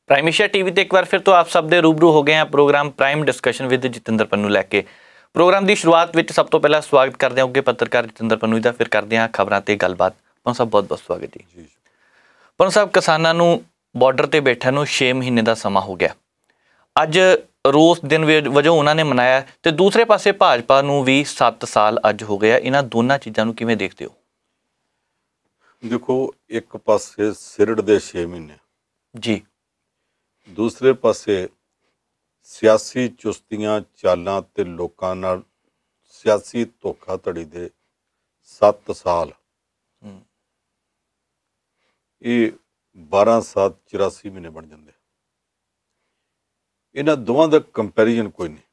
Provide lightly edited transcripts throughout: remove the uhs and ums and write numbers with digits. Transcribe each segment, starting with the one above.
Prime Asia TV ते एक बार फिर तो आप सब दे रूबरू हो गए हैं programme prime discussion with Jitendra Pannu लैके। प्रोग्राम की शुरुआत में सब तो पहला स्वागत करते हैं पत्रकार जितेंद्र पन्नू का, फिर करते हैं खबरों से गलबात। पन्नू साहब बहुत बहुत स्वागत जी। पन्नू साहब, किसानों को बॉर्डर पर बैठे 6 महीने का समा हो गया। अज रोज़ दिन वजों उन्होंने मनाया, तो दूसरे पासे भाजपा को भी 7 साल अज हो गया। इन्होंने दोनों चीज़ों को किवें देखते हो? देखो, एक पासे सिरड़ दे 6 महीने जी, दूसरे पासे सियासी चुस्तियां चालां ते लोकां नाल सियासी धोखाधड़ी दे 7 साल। ये 12 7 84 महीने बन जाते। इन्हां दोवां दा कंपैरिजन कोई नहीं।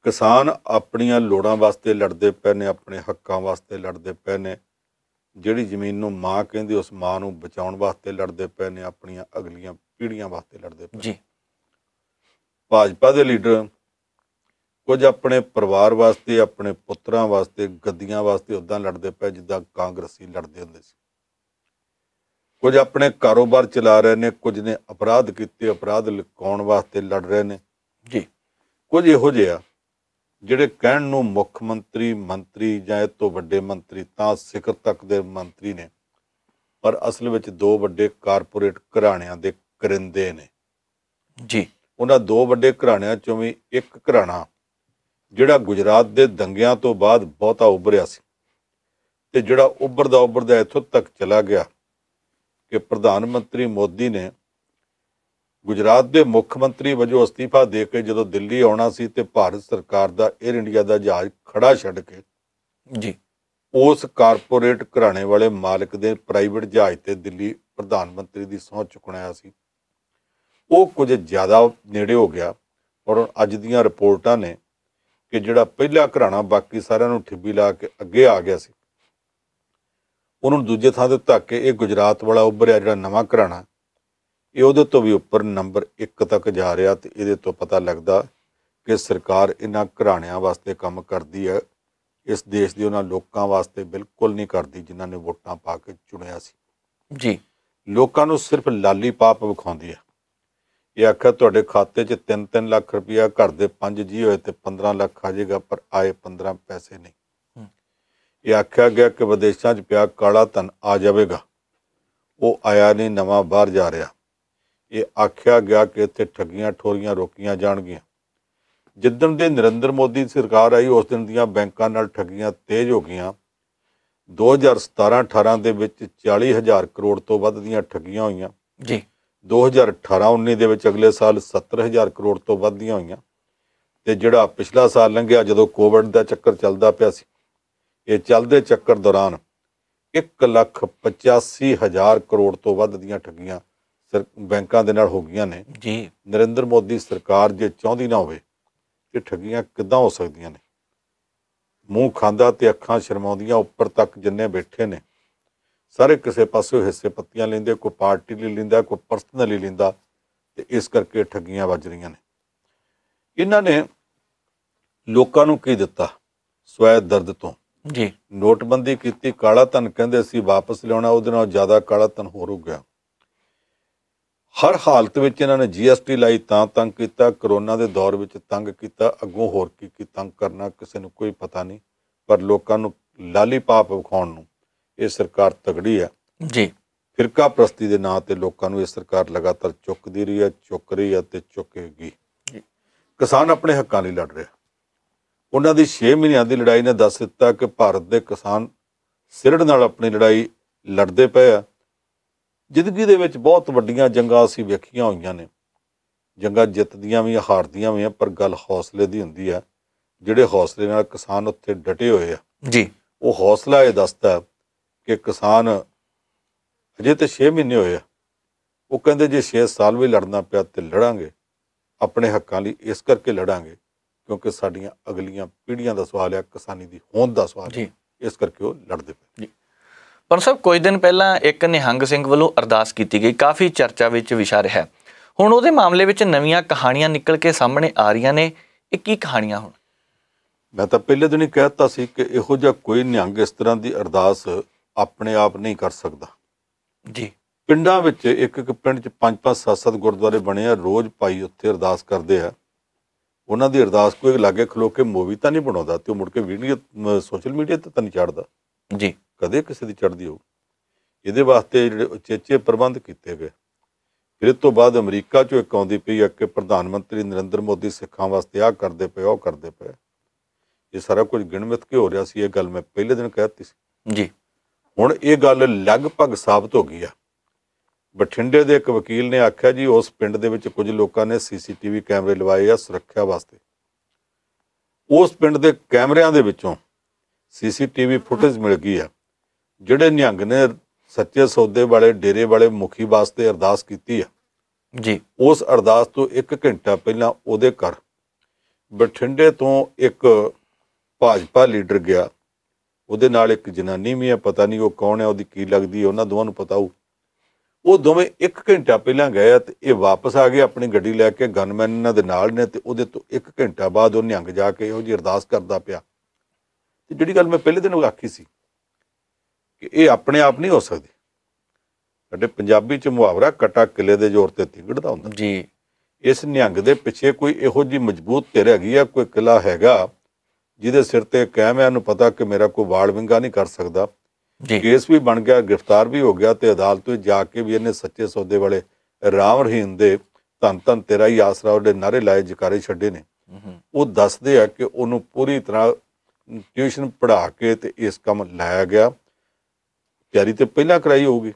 किसान अपनियां लोड़ां वास्ते लड़दे पे ने, अपने हक्कां वास्ते लड़दे पे ने। जिहड़ी जमीन नूं मां कहंदी उस मां नूं बचाउण वास्ते लड़दे पे ने, अपनियां अगलियां पीढ़ियां वास्ते लड़दे पे। जी, भाजपा के लीडर कुछ अपने परिवार वास्ते, अपने पुत्रां वास्ते, गद्दियां वास्ते उदां लड़दे पे जिद्दां कांग्रेसी लड़दे हुंदे सी। कुछ अपने कारोबार चला रहे ने, कुछ ने अपराध किए, अपराध लुकाउण वास्ते लड़ रहे ने जी। कुछ इहो जिहा ਜਿਹੜੇ ਕਹਿਣ ਨੂੰ ਮੁੱਖ ਮੰਤਰੀ, ਮੰਤਰੀ ਜਾਂ ਇਹ ਤੋਂ ਵੱਡੇ ਮੰਤਰੀ ਤਾਂ ਸਿਖਰ ਤੱਕ ਦੇ ਮੰਤਰੀ ਨੇ, ਪਰ ਅਸਲ ਵਿੱਚ ਦੋ ਵੱਡੇ ਕਾਰਪੋਰੇਟ ਘਰਾਣਿਆਂ ਦੇ ਕਰਿੰਦੇ ਨੇ ਜੀ। ਉਹਨਾਂ ਦੋ ਵੱਡੇ ਘਰਾਣਿਆਂ ਚੋਂ ਵੀ ਇੱਕ ਘਰਾਣਾ ਜਿਹੜਾ ਗੁਜਰਾਤ ਦੇ ਦੰਗਿਆਂ ਤੋਂ ਬਾਅਦ ਬਹੁਤਾ ਉੱਭਰਿਆ ਸੀ ਤੇ ਜਿਹੜਾ ਉੱਭਰਦਾ ਇੱਥੋਂ ਤੱਕ ਚਲਾ ਗਿਆ ਕਿ ਪ੍ਰਧਾਨ ਮੰਤਰੀ ਮੋਦੀ ਨੇ गुजरात के मुख्य मंत्री वजों अस्तीफा दे के जो दिल्ली आना सी ते भारत सरकार का एयर इंडिया का जहाज खड़ा छड़ के जी उस कारपोरेट घराने वाले मालिक के प्राइवेट जहाज से दिल्ली प्रधानमंत्री की सौं चुकना सी, वो कुछ ज़्यादा नेड़े हो गया। और अज दियां रिपोर्टां ने कि जिहड़ा पहला घराना बाकी सारिਆਂ ਨੂੰ ठिब्बी ला के अगे आ गया सी, उन्होंने दूजे थां ते धक के ये गुजरात वाला उभरिया जिहड़ा नवां घराना ये उहदे तो भी उपर नंबर 1 तक जा रहा। तो ये तो पता लगता कि सरकार इन्हां घराणियां वास्ते काम करती है, इस देश के उन्हां लोकां वास्ते बिल्कुल नहीं करती जिन्हां ने वोटां पा के चुनिया सी। जी, लोकां नूं सिर्फ लाली पाप विखाउंदी है। ये आख्या तुहाडे खाते 'च 3-3 लाख रुपया, घर दे 5 जी होए तो 15 लाख आ जाएगा, पर आए 15 पैसे नहीं। ये आख्या गया कि विदेशों 'च पिया काला धन आ जाएगा, वो आया नहीं, नवां बाहर जा रहा। ये आख्या गया कि इत्थे ठगियां ठोरियां रोकियां जाणगियां। जिद्दण दे नरेंद्र मोदी सरकार आई उस दिन दियां बैंकां नाल ठगियां तेज हो गईयां। 2017-18 दे विच 40,000 करोड़ तो वध दियां ठगियां होईयां जी। 2018-19 दे विच अगले साल 70,000 करोड़ तो वध दियां होईयां। ते जिहड़ा पिछला साल लंघिया जदों कोविड दा चक्कर चलदा पिया सी, ये चलदे चक्कर दौरान 1,85,000 करोड़ तो वध दियां ठगियां बैंकों के नाल हो गई ने जी। नरेंद्र मोदी सरकार जे चाहती ना होवे कि ठगियां किद्दां हो सकदियां ने। मूँह खांदा ते अखां शर्माउंदियां उपर तक जिन्ने बैठे ने सारे किसी पासों हिस्से पत्तियां लेंदे, कोई पार्टी लई लैंदा, कोई पर्सनली लैंदा, ते इस करके ठगियां वज रहीआं ने। इन्हां ने लोकां नूं की दित्ता स्वै दर्द तो जी। नोटबंदी कीती, काला धन कहंदे सी वापस लियाउणा, उहदे नाल ज़्यादा काला धन होर हो गया। हर हालत में इन्होंने GST लाई तां तंग किया, करोना के दौर में तंग किया, अगों होर की तंग करना किसी को कोई पता नहीं, पर लोगों को लाली पाप विखाउण नूं ये सरकार तगड़ी है जी। फिरका प्रस्ती के नाँ से लोगों को ये सरकार लगातार चुकती रही है, चुक रही है तो चुकेगी। किसान अपने हकों लई लड़ रहे, उन्होंने 6 महीनों की लड़ाई ने दस दिता कि भारत के किसान सिरड़ नाल अपनी लड़ाई लड़ते पे आ। जिंदगी दे विच बहुत वड्डियां जंगां असीं वेखियां होईयां ने, जंगां जितदियां भी हारदियां भी, पर गल हौसले की हुंदी है। जिहड़े हौसले नाल किसान उत्थे डटे हुए आ जी, वो हौसला ये दसदा कि किसान अजे तो 6 महीने होए आ, वो कहंदे जे 6 साल भी लड़ना पिया तो लड़ांगे, अपने हक्कां लई इस करके लड़ांगे क्योंकि साडियां अगलियां पीढ़ियां दा सवाल है, किसानी दी होंद दा सवाल है, इस करके वो लड़दे पे। पर साहब कुछ दिन पहला एक निहंग सिंह वालों अरदास की गई, काफ़ी चर्चा विच विषय रहा। हुण उहदे मामले विच नवीं कहानियां निकल के सामने आ रही ने, ये की कहानियां हुण? मैं तो पहले दिन ही कहता सी कि इहो जिहा कोई निहंग इस तरह की अरदास अपने आप नहीं कर सकता जी। ਪਿੰਡਾਂ ਵਿੱਚ ਇੱਕ ਇੱਕ ਪਿੰਡ 'ਚ 5-5 7-7 ਗੁਰਦੁਆਰੇ ਬਣੇ ਆ। ਰੋਜ਼ ਭਾਈ ਉੱਥੇ ਅਰਦਾਸ ਕਰਦੇ ਆ। ਉਹਨਾਂ ਦੀ ਅਰਦਾਸ ਕੋਈ ਲਾਗੇ ਖਲੋ ਕੇ ਮੂਵੀ ਤਾਂ ਨਹੀਂ ਬਣਾਉਂਦਾ ਤੇ ਉਹ ਮੁੜ ਕੇ ਵੀਡੀਓ ਸੋਸ਼ਲ ਮੀਡੀਆ ਤੇ ਤਾਂ ਨਹੀਂ ਚੜ੍ਹਦਾ ਜੀ, ਕਦੇ ਕਿਸੇ ਦੀ ਚੜ੍ਹਦੀ ਹੋਊ। ਇਹਦੇ ਵਾਸਤੇ ਜਿਹੜੇ ਉਚੇਚੇ ਪ੍ਰਬੰਧ ਕੀਤੇ ਗਏ। ਫਿਰ ਇਸ ਤੋਂ ਬਾਅਦ ਅਮਰੀਕਾ 'ਚੋਂ ਇੱਕ ਆਉਂਦੀ ਪਈ ਆ ਕਿ ਪ੍ਰਧਾਨ ਮੰਤਰੀ ਨਰਿੰਦਰ ਮੋਦੀ ਸਿੱਖਾਂ ਵਾਸਤੇ ਆਹ ਕਰਦੇ ਪਏ, ਉਹ ਕਰਦੇ ਪਏ। ਇਹ ਸਾਰਾ ਕੁਝ ਗਿਣਮਿਤ ਕੇ ਹੋ ਰਿਹਾ ਸੀ। ਇਹ ਗੱਲ ਮੈਂ ਪਹਿਲੇ ਦਿਨ ਕਹਿ ਦਿੱਤੀ ਸੀ ਜੀ। ਹੁਣ ਇਹ ਗੱਲ ਲਗਭਗ ਸਾਬਤ ਹੋ ਗਈ ਆ। ਬਠਿੰਡੇ ਦੇ ਇੱਕ ਵਕੀਲ ਨੇ ਆਖਿਆ ਜੀ ਉਸ ਪਿੰਡ ਦੇ ਵਿੱਚ ਕੁਝ ਲੋਕਾਂ ਨੇ CCTV ਕੈਮਰੇ ਲਵਾਏ ਆ ਸੁਰੱਖਿਆ ਵਾਸਤੇ। ਉਸ ਪਿੰਡ ਦੇ ਕੈਮਰਿਆਂ ਦੇ ਵਿੱਚੋਂ CCTV ਫੁਟੇਜ ਮਿਲ ਗਈ ਆ। ਜਿਹੜੇ ਨਿਹੰਗ ਨੇ ਸੱਚੇ ਸੌਦੇ ਵਾਲੇ ਡੇਰੇ ਵਾਲੇ ਮੁਖੀ ਵਾਸਤੇ ਅਰਦਾਸ ਕੀਤੀ ਆ ਜੀ, ਉਸ ਅਰਦਾਸ ਤੋਂ 1 ਘੰਟਾ ਪਹਿਲਾਂ ਉਹਦੇ ਘਰ ਬਠਿੰਡੇ ਤੋਂ ਇੱਕ ਭਾਜਪਾ ਲੀਡਰ ਗਿਆ। ਉਹਦੇ ਨਾਲ ਇੱਕ ਜਨਾਨੀ ਵੀ ਆ, ਪਤਾ ਨਹੀਂ ਉਹ ਕੌਣ ਹੈ, ਉਹਦੀ ਕੀ ਲੱਗਦੀ ਹੈ, ਉਹਨਾਂ ਦੋਵਾਂ ਨੂੰ ਪਤਾ ਹੋਊ। ਉਹ ਦੋਵੇਂ 1 ਘੰਟਾ ਪਹਿਲਾਂ ਗਏ ਆ ਤੇ ਇਹ ਵਾਪਸ ਆ ਗਏ ਆਪਣੀ ਗੱਡੀ ਲੈ ਕੇ। ਗਨਮੈਨ ਇਹਨਾਂ ਦੇ ਨਾਲ ਨੇ ਤੇ ਉਹਦੇ ਤੋਂ 1 ਘੰਟਾ ਬਾਅਦ ਉਹ ਨਿਹੰਗ ਜਾ ਕੇ ਇਹੋ ਜਿਹੀ ਅਰਦਾਸ ਕਰਦਾ ਪਿਆ। ਤੇ ਜਿਹੜੀ ਗੱਲ ਮੈਂ ਪਹਿਲੇ ਦਿਨ ਆਖੀ ਸੀ ਕਿ ਇਹ ਆਪਣੇ ਆਪ ਨਹੀਂ ਹੋ ਸਕਦੀ। ਸਾਡੇ ਪੰਜਾਬੀ 'ਚ ਮੁਹਾਵਰਾ ਕਟਾ ਕਿਲੇ ਦੇ ਜ਼ੋਰ ਤੇ ਤਿੰਗੜਦਾ ਹੁੰਦਾ ਜੀ। ਇਸ ਨਿਹੰਗ ਦੇ ਪਿੱਛੇ ਕੋਈ ਇਹੋ ਜਿਹੀ ਮਜ਼ਬੂਤ ਧਿਰ ਹੈਗੀ ਆ, ਕੋਈ ਕਿਲਾ ਹੈਗਾ ਜਿਹਦੇ ਸਿਰ ਤੇ ਕਾਇਮ ਹੈ। ਇਹਨੂੰ ਪਤਾ ਕਿ ਮੇਰਾ ਕੋਈ ਵਾਲ ਵਿੰਗਾ ਨਹੀਂ ਕਰ ਸਕਦਾ। ਕੇਸ ਵੀ ਬਣ ਗਿਆ, ਗ੍ਰਿਫਤਾਰ ਵੀ ਹੋ ਗਿਆ ਤੇ ਅਦਾਲਤ ਵਿੱਚ ਜਾ ਕੇ ਵੀ ਇਹਨੇ ਸੱਚੇ ਸੌਦੇ ਵਾਲੇ ਰਾਮ ਰਹੀਮ ਦੇ ਧੰਨ ਧੰਨ ਤੇਰਾ ਹੀ ਆਸਰਾ ਉਹਦੇ ਨਾਰੇ ਲਾਏ, ਜਕਾਰੇ ਛੱਡੇ ਨੇ। ਉਹ ਦੱਸਦੇ ਆ ਕਿ ਉਹਨੂੰ ਪੂਰੀ ਤਰ੍ਹਾਂ ਟਿਊਸ਼ਨ ਪੜ੍ਹਾ ਕੇ ਤੇ ਇਸ ਕੰਮ ਲਾਇਆ ਗਿਆ। ਤਿਆਰੀ ਤੇ ਪਹਿਲਾਂ ਕਰਾਈ ਹੋਊਗੀ।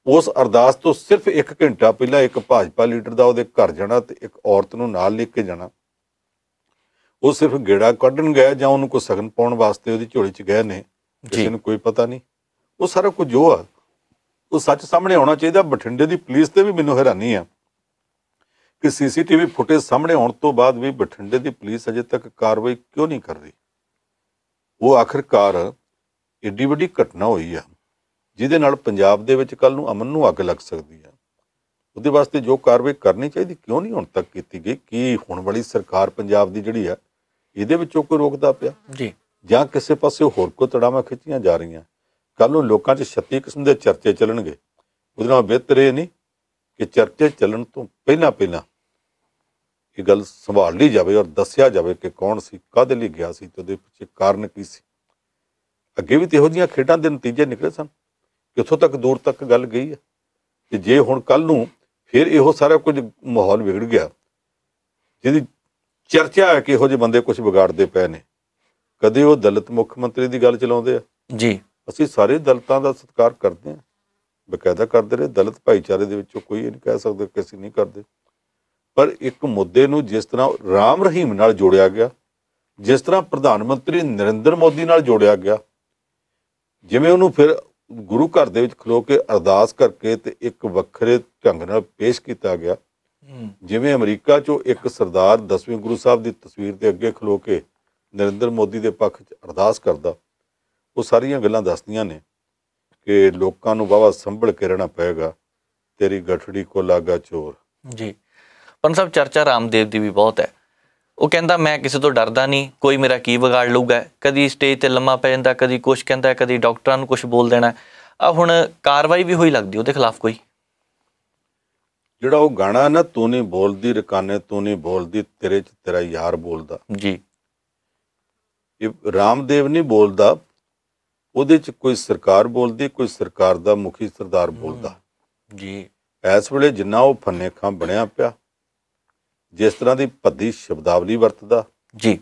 ਉਸ ਅਰਦਾਸ ਤੋਂ ਸਿਰਫ 1 ਘੰਟਾ ਪਹਿਲਾਂ ਇੱਕ ਭਾਜਪਾ ਲੀਡਰ ਦਾ ਉਹਦੇ ਘਰ ਜਾਣਾ ਤੇ ਇੱਕ ਔਰਤ ਨੂੰ ਨਾਲ ਲੈ ਕੇ ਜਾਣਾ। ਉਹ ਸਿਰਫ ਗੇੜਾ ਕੱਢਣ ਗਏ ਜਾਂ ਉਹਨੂੰ ਕੋਈ ਸਗਨ ਪਾਉਣ ਵਾਸਤੇ ਉਹਦੀ ਝੋਲੀ 'ਚ ਗਏ ਨੇ, ਕਿਸੇ ਨੂੰ ਕੋਈ ਪਤਾ ਨਹੀਂ। ਉਹ ਸਾਰਾ ਕੁਝ ਜੋ ਆ ਉਹ ਸੱਚ ਸਾਹਮਣੇ ਆਉਣਾ ਚਾਹੀਦਾ। ਬਠਿੰਡੇ ਦੀ ਪੁਲਿਸ ਤੇ ਵੀ ਮੈਨੂੰ ਹੈਰਾਨੀ ਆ ਕਿ CCTV ਫੁਟੇਜ ਸਾਹਮਣੇ ਆਉਣ ਤੋਂ ਬਾਅਦ ਵੀ ਬਠਿੰਡੇ ਦੀ ਪੁਲਿਸ ਅਜੇ ਤੱਕ ਕਾਰਵਾਈ ਕਿਉਂ ਨਹੀਂ ਕਰ ਰਹੀ। ਉਹ ਆਖਿਰਕਾਰ ਏਡੀ ਵੱਡੀ ਘਟਨਾ ਹੋਈ ਆ ਜਿਹਦੇ ਨਾਲ ਪੰਜਾਬ ਦੇ ਵਿੱਚ ਕੱਲ ਨੂੰ ਅਮਨ ਨੂੰ ਅੱਗ ਲੱਗ ਸਕਦੀ ਆ। ਉਹਦੇ ਵਾਸਤੇ ਜੋ ਕਾਰਵਾਈ ਕਰਨੀ ਚਾਹੀਦੀ ਕਿਉਂ ਨਹੀਂ ਹੁਣ ਤੱਕ ਕੀਤੀ ਗਈ? ਕੀ ਹੁਣ ਵਾਲੀ ਸਰਕਾਰ ਪੰਜਾਬ ਦੀ ਜਿਹੜੀ ਆ ਇਹਦੇ ਵਿੱਚੋਂ ਕੋਈ ਰੋਕਦਾ ਪਿਆ ਜੀ, ਜਾਂ ਕਿਸੇ ਪਾਸੇ ਹੋਰ ਕੋਈ ਤੜਾਵਾਂ ਖਿੱਚੀਆਂ ਜਾ ਰਹੀਆਂ? ਕੱਲ ਨੂੰ ਲੋਕਾਂ 'ਚ 36 ਕਿਸਮ ਦੇ ਚਰਚੇ ਚੱਲਣਗੇ। ਉਹਦੇ ਨਾਲ ਬਿਹਤਰ ਇਹ ਨਹੀਂ ਕਿ ਚਰਚੇ ਚੱਲਣ ਤੋਂ ਪਹਿਲਾਂ ਇਹ ਗੱਲ ਸੰਭਾਲ ਲਈ ਜਾਵੇ ਔਰ ਦੱਸਿਆ ਜਾਵੇ ਕਿ ਕੌਣ ਸੀ, ਕਾਹਦੇ ਲਈ ਗਿਆ ਸੀ ਤੇ ਉਹਦੇ ਪਿੱਛੇ ਕਾਰਨ ਕੀ ਸੀ। ਅੱਗੇ ਵੀ ਤੇ ਇਹੋ ਜਿਹੀਆਂ ਖੇਡਾਂ ਦੇ ਨਤੀਜੇ ਨਿਕਲੇ ਸਨ। ਕਿੱਥੋਂ ਤੱਕ ਦੂਰ ਤੱਕ ਗੱਲ ਗਈ ਹੈ। ਤੇ ਜੇ ਹੁਣ ਕੱਲ ਨੂੰ ਫਿਰ ਇਹੋ ਸਾਰਾ ਕੁਝ ਮਾਹੌਲ ਵਿਗੜ ਗਿਆ ਜਿਹਦੀ ਚਰਚਾ ਹੈ ਕਿ ਇਹੋ ਜਿਹੇ ਬੰਦੇ ਕੁਝ ਵਿਗਾੜਦੇ ਪਏ ਨੇ। ਕਦੇ ਉਹ ਦਲਿਤ ਮੁੱਖ ਮੰਤਰੀ ਦੀ ਗੱਲ ਚਲਾਉਂਦੇ ਆ ਜੀ। ਅਸੀਂ ਸਾਰੇ ਦਲਿਤਾਂ ਦਾ ਸਤਿਕਾਰ ਕਰਦੇ ਹਾਂ, ਬਕਾਇਦਾ ਕਰਦੇ ਰਹੇ। ਦਲਿਤ ਭਾਈਚਾਰੇ ਦੇ ਵਿੱਚੋਂ ਕੋਈ ਇਹ ਨਹੀਂ ਕਹਿ ਸਕਦਾ ਕਿ ਅਸੀਂ ਨਹੀਂ ਕਰਦੇ। ਪਰ ਇੱਕ ਮੁੱਦੇ ਨੂੰ ਜਿਸ ਤਰ੍ਹਾਂ ਰਾਮ ਰਹੀਮ ਨਾਲ ਜੋੜਿਆ ਗਿਆ, ਜਿਸ ਤਰ੍ਹਾਂ ਪ੍ਰਧਾਨ ਮੰਤਰੀ ਨਰਿੰਦਰ ਮੋਦੀ ਨਾਲ ਜੋੜਿਆ ਗਿਆ, ਜਿਵੇਂ ਉਹਨੂੰ ਫਿਰ ਗੁਰੂ ਘਰ ਦੇ ਵਿੱਚ ਖਲੋ ਕੇ ਅਰਦਾਸ ਕਰਕੇ ਤੇ ਇੱਕ ਵੱਖਰੇ ਢੰਗ ਨਾਲ ਪੇਸ਼ ਕੀਤਾ ਗਿਆ, ਜਿਵੇਂ ਅਮਰੀਕਾ 'ਚੋਂ ਇੱਕ ਸਰਦਾਰ 10ਵੇਂ ਗੁਰੂ ਸਾਹਿਬ ਦੀ ਤਸਵੀਰ ਦੇ ਅੱਗੇ ਖਲੋ ਕੇ ਨਰਿੰਦਰ ਮੋਦੀ ਦੇ ਪੱਖ 'ਚ ਅਰਦਾਸ ਕਰਦਾ। ਉਹ ਸਾਰੀਆਂ ਗੱਲਾਂ ਦੱਸਦੀਆਂ ਨੇ ਕਿ ਲੋਕਾਂ ਨੂੰ ਵਾਹਵਾ ਸੰਭਲ ਕੇ ਰਹਿਣਾ ਪਏਗਾ। ਤੇਰੀ ਗਠੜੀ ਕੋ ਲਾਗਾ ਚੋਰ ਜੀ। ਪੰਨ ਸਾਹਿਬ, ਚਰਚਾ ਰਾਮਦੇਵ ਦੀ ਵੀ ਬਹੁਤ ਹੈ। ਉਹ ਕਹਿੰਦਾ ਮੈਂ ਕਿਸੇ ਤੋਂ ਡਰਦਾ ਨਹੀਂ, ਕੋਈ ਮੇਰਾ ਕੀ ਵਿਗਾੜ ਲਊਗਾ। ਕਦੀ ਸਟੇਜ ਤੇ ਲੰਮਾ ਪੈ ਜਾਂਦਾ, ਕਦੀ ਕੁਛ ਕਹਿੰਦਾ, ਕਦੀ ਡਾਕਟਰਾਂ ਨੂੰ ਕੁਛ ਬੋਲ ਦੇਣਾ। ਆ ਹੁਣ ਕਾਰਵਾਈ ਵੀ ਹੋਈ ਲੱਗਦੀ ਉਹਦੇ ਖਿਲਾਫ ਕੋਈ। ਜਿਹੜਾ ਉਹ ਗਾਣਾ ਨਾ, ਤੂੰ ਨਹੀਂ ਬੋਲਦੀ ਰਕਾਨੇ ਤੂੰ ਨਹੀਂ ਬੋਲਦੀ, ਤੇਰੇ 'ਚ ਤੇਰਾ ਯਾਰ ਬੋਲਦਾ ਜੀ। ਇਹ ਰਾਮਦੇਵ ਨਹੀਂ ਬੋਲਦਾ, ਉਹਦੇ 'ਚ ਕੋਈ ਸਰਕਾਰ ਬੋਲਦੀ, ਕੋਈ ਸਰਕਾਰ ਦਾ ਮੁਖੀ ਸਰਦਾਰ ਬੋਲਦਾ ਜੀ। ਇਸ ਵੇਲੇ ਜਿੰਨਾ ਉਹ ਫੰਨੇ ਖਾਂ ਬਣਿਆ ਪਿਆ, ਜਿਸ ਤਰ੍ਹਾਂ ਦੀ ਭੱਦੀ ਸ਼ਬਦਾਵਲੀ ਵਰਤਦਾ ਜੀ,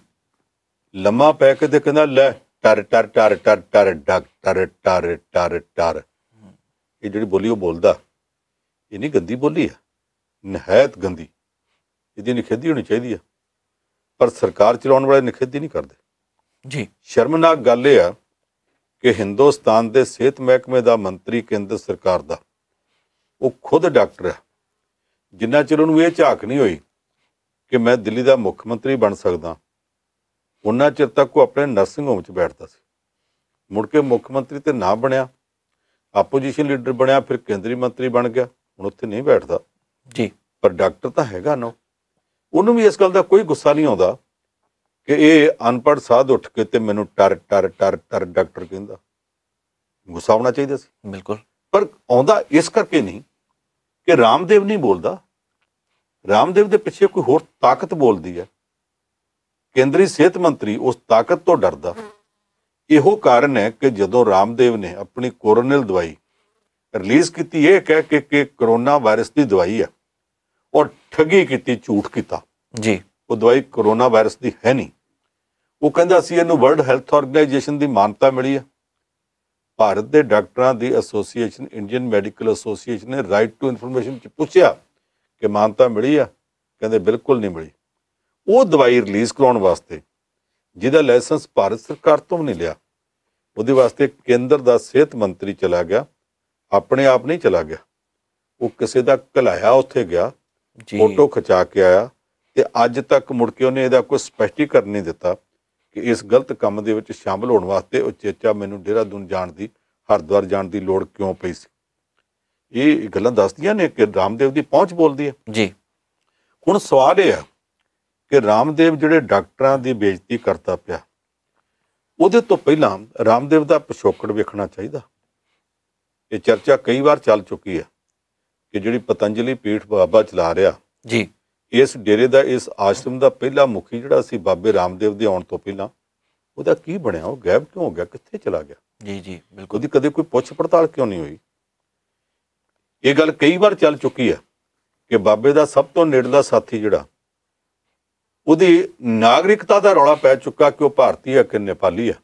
ਲੰਮਾ ਪੈ ਕੇ ਤੇ ਕਹਿੰਦਾ ਲੈ ਟਰ ਟਰ ਟਰ ਟਰ ਟਰ ਡਕ ਟਰ ਟਰ ਟਰ ਟਰ। ਇਹ ਜਿਹੜੀ ਬੋਲੀ ਉਹ ਬੋਲਦਾ, ਇਹ ਨਹੀਂ ਗੰਦੀ ਬੋਲੀ ਹੈ, ਨਿਹਾਇਤ ਗੰਦੀ। ਇਹਦੀ ਨਿਖੇਧੀ ਹੋਣੀ ਚਾਹੀਦੀ ਆ, ਪਰ ਸਰਕਾਰ ਚਲਾਉਣ ਵਾਲੇ ਨਿਖੇਧੀ ਨਹੀਂ ਕਰਦੇ ਜੀ। ਸ਼ਰਮਨਾਕ ਗੱਲ ਇਹ ਆ ਕਿ ਹਿੰਦੁਸਤਾਨ ਦੇ ਸਿਹਤ ਮਹਿਕਮੇ ਦਾ ਮੰਤਰੀ ਕੇਂਦਰ ਸਰਕਾਰ ਦਾ, ਉਹ ਖੁਦ ਡਾਕਟਰ ਹੈ। ਜਿੰਨਾ ਚਿਰ ਉਹਨੂੰ ਇਹ ਝਾਕ ਨਹੀਂ ਹੋਈ ਕਿ ਮੈਂ ਦਿੱਲੀ ਦਾ ਮੁੱਖ ਮੰਤਰੀ ਬਣ ਸਕਦਾ, ਉਹਨਾਂ ਚਿਰ ਤੱਕ ਉਹ ਆਪਣੇ ਨਰਸਿੰਗ ਹੋਮ 'ਚ ਬੈਠਦਾ ਸੀ। ਮੁੜ ਕੇ ਮੁੱਖ ਮੰਤਰੀ ਤੇ ਨਾ ਬਣਿਆ, ਆਪੋਜੀਸ਼ਨ ਲੀਡਰ ਬਣਿਆ, ਫਿਰ ਕੇਂਦਰੀ ਮੰਤਰੀ ਬਣ ਗਿਆ, ਹੁਣ ਉੱਥੇ ਨਹੀਂ ਬੈਠਦਾ ਜੀ। ਪਰ ਡਾਕਟਰ ਤਾਂ ਹੈਗਾ ਨਾ। ਉਹਨੂੰ ਵੀ ਇਸ ਗੱਲ ਦਾ ਕੋਈ ਗੁੱਸਾ ਨਹੀਂ ਆਉਂਦਾ ਕਿ ਇਹ ਅਨਪੜ੍ਹ ਸਾਧ ਉੱਠ ਕੇ ਤੇ ਮੈਨੂੰ ਟਰ ਟਰ ਟਰ ਟਰ ਡਾਕਟਰ ਕਹਿੰਦਾ। ਗੁੱਸਾ ਆਉਣਾ ਚਾਹੀਦਾ ਸੀ। ਬਿਲਕੁਲ। ਪਰ ਆਉਂਦਾ ਇਸ ਕਰਕੇ ਨਹੀਂ ਕਿ ਰਾਮਦੇਵ ਨਹੀਂ ਬੋਲਦਾ, ਰਾਮਦੇਵ ਦੇ ਪਿੱਛੇ ਕੋਈ ਹੋਰ ਤਾਕਤ ਬੋਲਦੀ ਹੈ। ਕੇਂਦਰੀ ਸਿਹਤ ਮੰਤਰੀ ਉਸ ਤਾਕਤ ਤੋਂ ਡਰਦਾ। ਇਹੋ ਕਾਰਨ ਹੈ ਕਿ ਜਦੋਂ ਰਾਮਦੇਵ ਨੇ ਆਪਣੀ ਕੋਰੋਨਲ ਦਵਾਈ ਰਿਲੀਜ਼ ਕੀਤੀ, ਇਹ ਕਹਿ ਕੇ ਕਿ ਕਰੋਨਾ ਵਾਇਰਸ ਦੀ ਦਵਾਈ ਹੈ, ਔਰ ਠੱਗੀ ਕੀਤੀ, ਝੂਠ ਕੀਤਾ ਜੀ। ਉਹ ਦਵਾਈ ਕਰੋਨਾ ਵਾਇਰਸ ਦੀ ਹੈ ਨਹੀਂ। ਉਹ ਕਹਿੰਦਾ ਸੀ ਇਹਨੂੰ ਵਰਲਡ ਹੈਲਥ ਆਰਗੇਨਾਈਜੇਸ਼ਨ ਦੀ ਮਾਨਤਾ ਮਿਲੀ ਹੈ। ਭਾਰਤ ਦੇ ਡਾਕਟਰਾਂ ਦੀ ਐਸੋਸੀਏਸ਼ਨ, ਇੰਡੀਅਨ ਮੈਡੀਕਲ ਐਸੋਸੀਏਸ਼ਨ ਨੇ ਰਾਈਟ ਟੂ ਇਨਫੋਰਮੇਸ਼ਨ 'ਚ ਪੁੱਛਿਆ ਕਿ ਮਾਨਤਾ ਮਿਲੀ ਆ, ਕਹਿੰਦੇ ਬਿਲਕੁਲ ਨਹੀਂ ਮਿਲੀ। ਉਹ ਦਵਾਈ ਰਿਲੀਜ਼ ਕਰਾਉਣ ਵਾਸਤੇ ਜਿਹਦਾ ਲਾਇਸੈਂਸ ਭਾਰਤ ਸਰਕਾਰ ਤੋਂ ਵੀ ਨਹੀਂ ਲਿਆ, ਉਹਦੇ ਵਾਸਤੇ ਕੇਂਦਰ ਦਾ ਸਿਹਤ ਮੰਤਰੀ ਚਲਾ ਗਿਆ, ਆਪਣੇ ਆਪ ਨਹੀਂ ਚਲਾ ਗਿਆ, ਉਹ ਕਿਸੇ ਦਾ ਘਲਾਇਆ ਉੱਥੇ ਗਿਆ, ਫੋਟੋ ਖਿਚਾ ਕੇ ਆਇਆ, ਤੇ ਅੱਜ ਤੱਕ ਮੁੜ ਕੇ ਉਹਨੇ ਇਹਦਾ ਕੋਈ ਸਪਸ਼ਟੀਕਰਨ ਨਹੀਂ ਦਿੱਤਾ ਕਿ ਇਸ ਗਲਤ ਕੰਮ ਦੇ ਵਿੱਚ ਸ਼ਾਮਲ ਹੋਣ ਵਾਸਤੇ ਉਚੇਚਾ ਮੈਨੂੰ ਦੇਹਰਾਦੂਨ ਜਾਣ ਦੀ, ਹਰਿਦੁਆਰ ਜਾਣ ਦੀ ਲੋੜ ਕਿਉਂ ਪਈ ਸੀ। ਇਹ ਗੱਲਾਂ ਦੱਸਦੀਆਂ ਨੇ ਕਿ ਰਾਮਦੇਵ ਦੀ ਪਹੁੰਚ ਬੋਲਦੀ ਹੈ ਜੀ। ਹੁਣ ਸਵਾਲ ਇਹ ਹੈ ਕਿ ਰਾਮਦੇਵ ਜਿਹੜੇ ਡਾਕਟਰਾਂ ਦੀ ਬੇਇੱਜ਼ਤੀ ਕਰਦਾ ਪਿਆ, ਉਹਦੇ ਤੋਂ ਪਹਿਲਾਂ ਰਾਮਦੇਵ ਦਾ ਪਿਛੋਕੜ ਵੇਖਣਾ ਚਾਹੀਦਾ। ਇਹ ਚਰਚਾ ਕਈ ਵਾਰ ਚੱਲ ਚੁੱਕੀ ਹੈ ਕਿ ਜਿਹੜੀ ਪਤੰਜਲੀ ਪੀਠ ਬਾਬਾ ਚਲਾ ਰਿਹਾ ਜੀ, ਇਸ ਡੇਰੇ ਦਾ, ਇਸ ਆਸ਼ਰਮ ਦਾ ਪਹਿਲਾ ਮੁਖੀ ਜਿਹੜਾ ਸੀ ਬਾਬੇ ਰਾਮਦੇਵ ਦੇ ਆਉਣ ਤੋਂ ਪਹਿਲਾਂ, ਉਹਦਾ ਕੀ ਬਣਿਆ? ਉਹ ਗਾਇਬ ਕਿਉਂ ਹੋ ਗਿਆ? ਕਿੱਥੇ ਚਲਾ ਗਿਆ? ਜੀ ਜੀ ਬਿਲਕੁਲ। ਉਹਦੀ ਕਦੇ ਕੋਈ ਪੁੱਛ ਪੜਤਾਲ ਕਿਉਂ ਨਹੀਂ ਹੋਈ? ਇਹ ਗੱਲ ਕਈ ਵਾਰ ਚੱਲ ਚੁੱਕੀ ਹੈ ਕਿ ਬਾਬੇ ਦਾ ਸਭ ਤੋਂ ਨੇੜਲਾ ਸਾਥੀ ਜਿਹੜਾ, ਉਹਦੀ ਨਾਗਰਿਕਤਾ ਦਾ ਰੌਲਾ ਪੈ ਚੁੱਕਾ ਕਿ ਉਹ ਭਾਰਤੀ ਹੈ ਕਿ ਨੇਪਾਲੀ ਹੈ,